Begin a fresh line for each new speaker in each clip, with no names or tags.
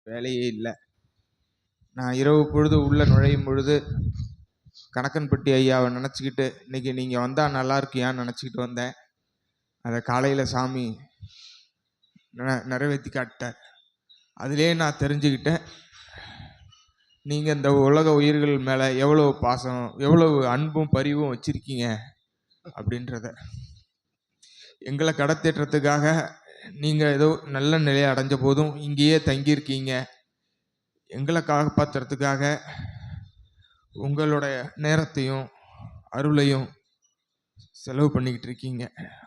வேலையே இல்லை. நான் இரவு பொழுது உள்ள நுழையும் பொழுது கணக்கன்பட்டி ஐயாவை நினச்சிக்கிட்டு இன்னைக்கு நீங்கள் வந்தால் நல்லா இருக்கியான்னு நினச்சிக்கிட்டு வந்தேன். அதை காலையில் சாமி நிறைவேற்றி காட்டார். அதிலே நான் தெரிஞ்சுக்கிட்டேன் நீங்கள் இந்த உலக உயிர்கள் மேலே எவ்வளவு பாசம், எவ்வளவு அன்பும் பரிவும் வச்சிருக்கீங்க அப்படின்றத. எங்களை கடத்தேற்றத்துக்காக நீங்கள் ஏதோ நல்ல நிலையை அடைஞ்ச போதும் இங்கேயே தங்கியிருக்கீங்க. எங்களை காப்பாற்றுறதுக்காக உங்களுடைய நேரத்தையும் அருளையும் செலவு பண்ணிக்கிட்டு இருக்கீங்க.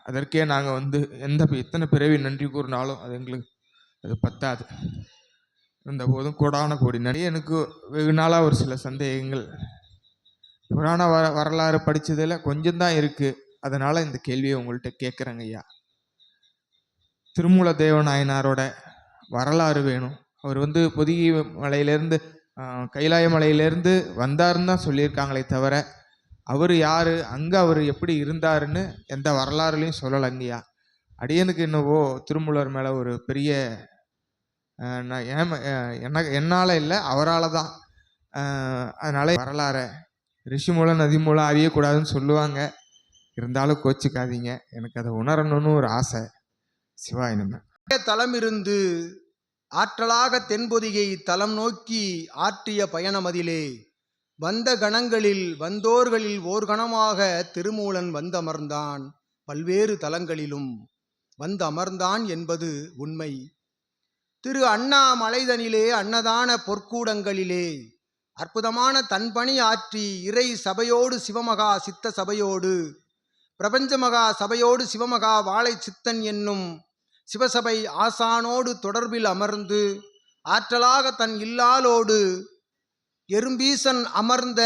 அதற்கே நாங்கள் எத்தனை பிறவி நன்றி கூறினாலும் அது எங்களுக்கு அது பத்தாது. இருந்த போதும் கோடான கோடி நன்றி. எனக்கு வெகு நாளாக ஒரு சில சந்தேகங்கள், புராண வரலாறு படித்ததில் கொஞ்சம்தான் இருக்குது. அதனால் இந்த கேள்வியை உங்கள்கிட்ட கேட்குறேங்க ஐயா. திருமூல தேவநாயனாரோட வரலாறு வேணும். அவர் பொதிகை மலையிலேருந்து கைலாய மலையிலேருந்து வந்தாருன்னு தான் சொல்லியிருக்காங்களே தவிர அவர் யார், அங்கே அவர் எப்படி இருந்தாருன்னு எந்த வரலாறுலையும் சொல்லலைங்கய்யா. அடியனுக்கு என்னவோ திருமூலர் மேலே ஒரு பெரிய என்னால் இல்லை, அவரால் தான். அதனால வரலாறை ரிஷி மூலம் நதி மூலம் அறியக்கூடாதுன்னு சொல்லுவாங்க. இருந்தாலும் கோச்சிக்காதீங்க, எனக்கு அதை உணரணும்னு ஒரு ஆசை. சிவாய நம.
தலம் இருந்து ஆற்றலாக தென்பொதிகை தலம் நோக்கி ஆற்றிய பயணமதிலே வந்த கணங்களில் வந்தோர்களில் ஓர் கணமாக திருமூலன் வந்தமர்ந்தான். பல்வேறு தலங்களிலும் வந்தமர்ந்தான் என்பது உண்மை. திரு அண்ணாமலைதனிலே அன்னதான பொற்கூடங்களிலே அற்புதமான தன்பணி ஆற்றி இறை சபையோடு சிவமகா சித்த சபையோடு பிரபஞ்சமகா சபையோடு சிவமகா வாழை சித்தன் என்னும் சிவசபை ஆசானோடு தொடர்பில் அமர்ந்து ஆற்றலாக தன் இல்லாலோடு எறும்பீசன் அமர்ந்த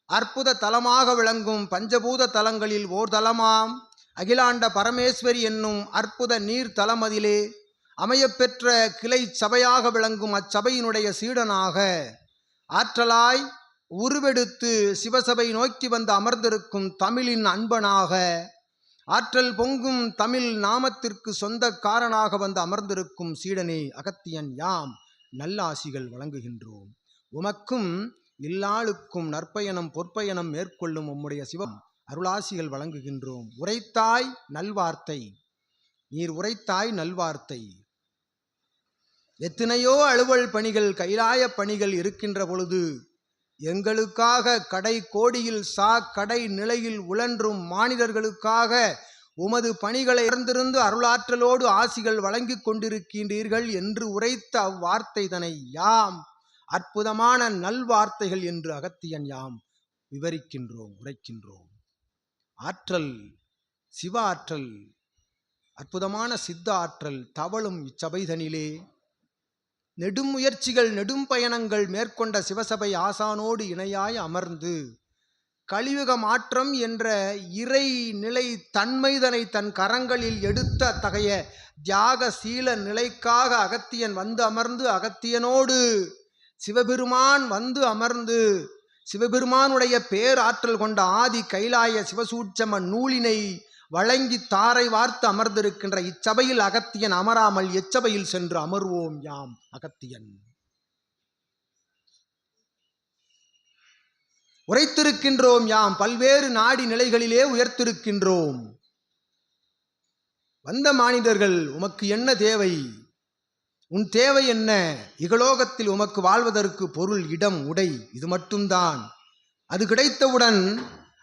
அற்புத தலமாக விளங்கும் பஞ்சபூத தலங்களில் ஓர் தலமாம் அகிலாண்ட பரமேஸ்வரி என்னும் அற்புத நீர் தலமதிலே அமையப்பெற்ற கிளை சபையாக விளங்கும் அச்சபையினுடைய சீடனாக ஆற்றலாய் உருவெடுத்து சிவசபை நோக்கி வந்து அமர்ந்திருக்கும் தமிழின் அன்பனாக ஆற்றல் பொங்கும் தமிழ் நாமத்திற்கு சொந்தக்காரனாக வந்து அமர்ந்திருக்கும் சீடனே அகத்தியன் யாம் நல்லாசிகள் வழங்குகின்றோம். உமக்கும் இல்லாளுக்கும் நற்பயணம் பொற்பயணம் மேற்கொள்ளும் உம்முடைய சிவம் அருளாசிகள் வழங்குகின்றோம். உரைத்தாய் நல்வார்த்தை, நீர் உரைத்தாய் நல்வார்த்தை. எத்தனையோ அலுவல் பணிகள் கைலாய பணிகள் இருக்கின்ற பொழுது எங்களுக்காக கடை கோடியில் கடை நிலையில் உழன்றும் மானிடர்களுக்காக உமது பணிகளை இறந்திருந்து அருளாற்றலோடு ஆசிகள் வழங்கி கொண்டிருக்கின்றீர்கள் என்று உரைத்த அவ்வார்த்தை தனை யாம் அற்புதமான நல்வார்த்தைகள் என்று அகத்தியன் யாம் விவரிக்கின்றோம், உரைக்கின்றோம். ஆற்றல், சிவ ஆற்றல், அற்புதமான சித்த ஆற்றல் தவழும் இச்சபைதனிலே நெடும் முயற்சிகள் நெடும் பயணங்கள் மேற்கொண்ட சிவசபை ஆசானோடு இணையாய் அமர்ந்து கலியுக மாற்றம் என்ற இறை நிலை தன்மைதனை தன் கரங்களில் எடுத்த அத்தகைய தியாக சீல நிலைக்காக அகத்தியன் வந்து அமர்ந்து அகத்தியனோடு சிவபெருமான் வந்து அமர்ந்து சிவபெருமானுடைய பேராற்றல் கொண்ட ஆதி கைலாய சிவசூட்சம நூலினை வழங்கி தாரை வார்த்து அமர்ந்திருக்கின்ற இச்சபையில் அகத்தியன் அமராமல் எச்சபையில் சென்று அமர்வோம். யாம் அகத்தியன் உரைத்திருக்கின்றோம். யாம் பல்வேறு நாடி நிலைகளிலே உயர்த்திருக்கின்றோம். வந்த மானிடர்கள் உமக்கு என்ன தேவை, உன் தேவை என்ன, இகலோகத்தில் உமக்கு வாழ்வதற்கு பொருள் இடம் உடை இது மட்டும்தான். அது கிடைத்தவுடன்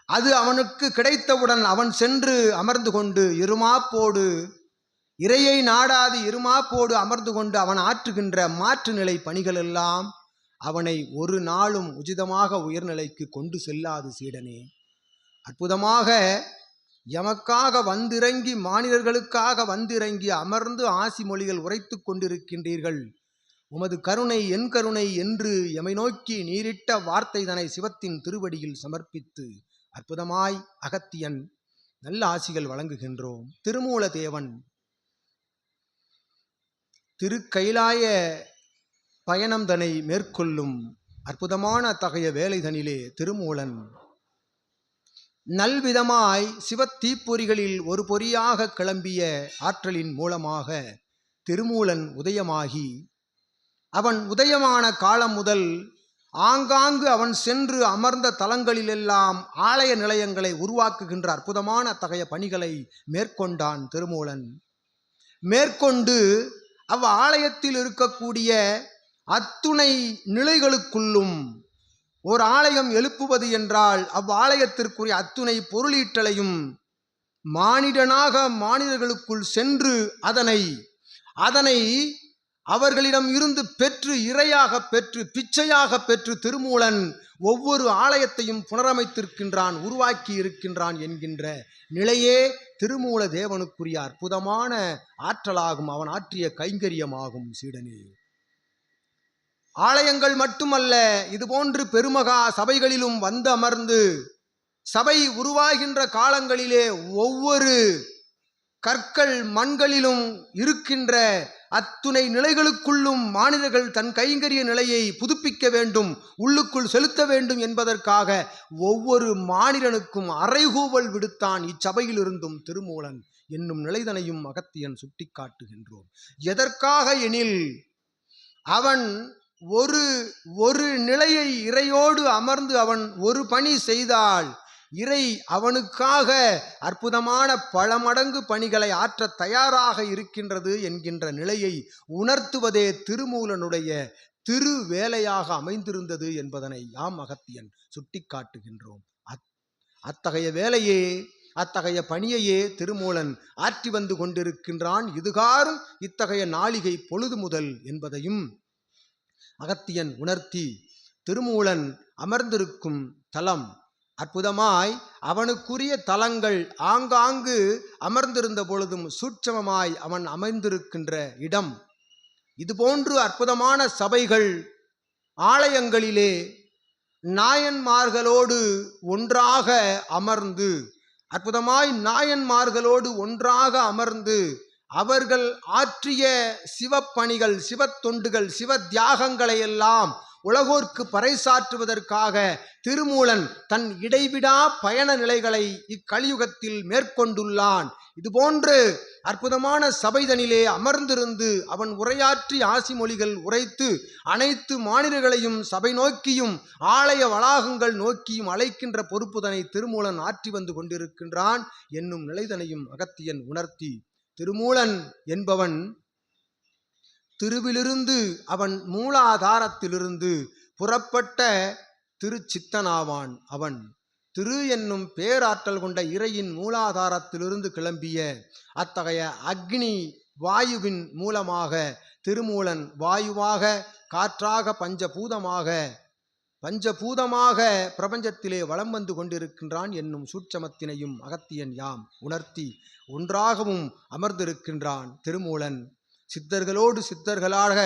அது அவனுக்கு கிடைத்தவுடன் அவன் சென்று அமர்ந்து கொண்டு இருமாப்போடு இறையை நாடாது இருமாப்போடு அமர்ந்து கொண்டு அவன் ஆற்றுகின்ற மாற்று நிலை பணிகள் எல்லாம் அவனை ஒரு நாளும் உச்சிதமாக உயர்நிலைக்கு கொண்டு செல்லாது. சீடனே, அற்புதமாக எமக்காக வந்திறங்கி மானிடர்களுக்காக வந்திறங்கி அமர்ந்து ஆசி மொழிகள் உரைத்து கொண்டிருக்கின்றீர்கள். உமது கருணை என் கருணை என்று எமை நோக்கி நீரிட்ட வார்த்தை தனை சிவத்தின் திருவடியில் சமர்ப்பித்து அற்புதமாய் அகத்தியன் நல்ல ஆசிகள் வழங்குகின்றோம். திருமூல தேவன் திருக்கைலாய பயணம் தனை மேற்கொள்ளும் அற்புதமான அத்தகைய வேலைதனிலே திருமூலன் நல்விதமாய் சிவத்தீப்பொறிகளில் ஒரு பொறியாக கிளம்பிய ஆற்றலின் மூலமாக திருமூலன் உதயமாகி அவன் உதயமான காலம் முதல் ஆங்காங்கு அவன் சென்று அமர்ந்த தலங்களிலெல்லாம் ஆலய நிலையங்களை உருவாக்குகின்ற அற்புதமான அத்தகைய பணிகளை மேற்கொண்டான் திருமூலன். மேற்கொண்டு ஆலயத்தில் இருக்கக்கூடிய அத்துணை நிலைகளுக்குள்ளும் ஒரு ஆலயம் எழுப்புவது என்றால் ஆலயத்திற்குரிய அத்துணை பொருளீட்டலையும் மானிடனாக மானிடர்களுக்குள் சென்று அதனை அவர்களிடம் இருந்து பெற்று இறையாக பெற்று பிச்சையாக பெற்று திருமூலன் ஒவ்வொரு ஆலயத்தையும் புனரமைத்திருக்கின்றான், உருவாக்கி இருக்கின்றான் என்கின்ற நிலையே திருமூல தேவனுக்குரிய அற்புதமான ஆற்றலாகும், அவன் ஆற்றிய கைங்கரியமாகும். சீடனே, ஆலயங்கள் மட்டுமல்ல, இதுபோன்று பெருமகா சபைகளிலும் வந்து அமர்ந்து சபை உருவாகின்ற காலங்களிலே ஒவ்வொரு கற்கள் மண்களிலும் இருக்கின்ற அத்துணை நிலைகளுக்குள்ளும் மானிடர்கள் தன் கைங்கரிய நிலையை புதுப்பிக்க வேண்டும், உள்ளுக்குள் செலுத்த வேண்டும் என்பதற்காக ஒவ்வொரு மானிடனுக்கும் அறைகூவல் விடுத்தான் இச்சபையில் இருந்தும் திருமூலன் என்னும் நிலைதனையும் அகத்தியன் சுட்டி காட்டுகின்றோம். எதற்காக எனில், அவன் ஒரு நிலையை இறையோடு அமர்ந்து அவன் ஒரு பணி செய்தால் இறை அவனுக்காக அற்புதமான பல மடங்கு பணிகளை ஆற்ற தயாராக இருக்கின்றது என்கின்ற நிலையை உணர்த்துவதே திருமூலனுடைய திரு வேலையாக அமைந்திருந்தது என்பதனை யாம் அகத்தியன் சுட்டி காட்டுகின்றோம். அத்தகைய வேலையே, அத்தகைய பணியையே திருமூலன் ஆற்றி வந்து கொண்டிருக்கின்றான். இதுகாரும் இத்தகைய நாளிகை பொழுது முதல் என்பதையும் அகத்தியன் உணர்த்தி, திருமூலன் அமர்ந்திருக்கும் தலம் அற்புதமாய் அவனுக்குரிய தலங்கள் ஆங்காங்கு அமர்ந்திருந்த பொழுதும் சூட்சமமாய் அவன் அமைந்திருக்கின்ற இடம், இதுபோன்று அற்புதமான சபைகள் ஆலயங்களிலே நாயன்மார்களோடு ஒன்றாக அமர்ந்து, அற்புதமாய் நாயன்மார்களோடு ஒன்றாக அமர்ந்து அவர்கள் ஆற்றிய சிவப்பணிகள், சிவத்தொண்டுகள், சிவ தியாகங்களை எல்லாம் உலகோர்க்கு பறைசாற்றுவதற்காக திருமூலன் தன் இடைவிடா பயண நிலைகளை இக்கலியுகத்தில் மேற்கொண்டுள்ளான். இதுபோன்று அற்புதமான சபைதனிலே அமர்ந்திருந்து அவன் உரையாற்றி ஆசி மொழிகள் உரைத்து அனைத்து மாநிலங்களையும் சபை நோக்கியும் ஆலய வளாகங்கள் நோக்கியும் அழைக்கின்ற பொறுப்புதனை திருமூலன் ஆற்றி வந்து கொண்டிருக்கின்றான் என்னும் நிலைதனையும் அகத்தியன் உணர்த்தி, திருமூலன் என்பவன் திருவிலிருந்து, அவன் மூலாதாரத்திலிருந்து புறப்பட்ட திருச்சித்தனாவான். அவன் திரு என்னும் பேராற்றல் கொண்ட இறையின் மூலாதாரத்திலிருந்து கிளம்பிய அத்தகைய அக்னி வாயுவின் மூலமாக திருமூலன் வாயுவாக, காற்றாக, பஞ்சபூதமாக பிரபஞ்சத்திலே வலம் வந்து கொண்டிருக்கின்றான் என்னும் சூட்சமத்தினையும் அகத்தியன் யாம் உணர்த்தி, ஒன்றாகவும் அமர்ந்திருக்கின்றான் திருமூலன். சித்தர்களோடு சித்தர்களாக,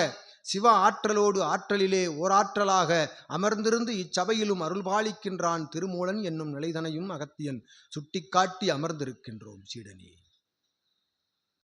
சிவ ஆற்றலோடு ஆற்றலிலே ஓராற்றலாக அமர்ந்திருந்து இச்சபையிலும் அருள்பாலிக்கின்றான் திருமூலன் என்னும் நிலைதனையும் அகத்தியன் சுட்டிக்காட்டி அமர்ந்திருக்கின்றோம். சீடனே,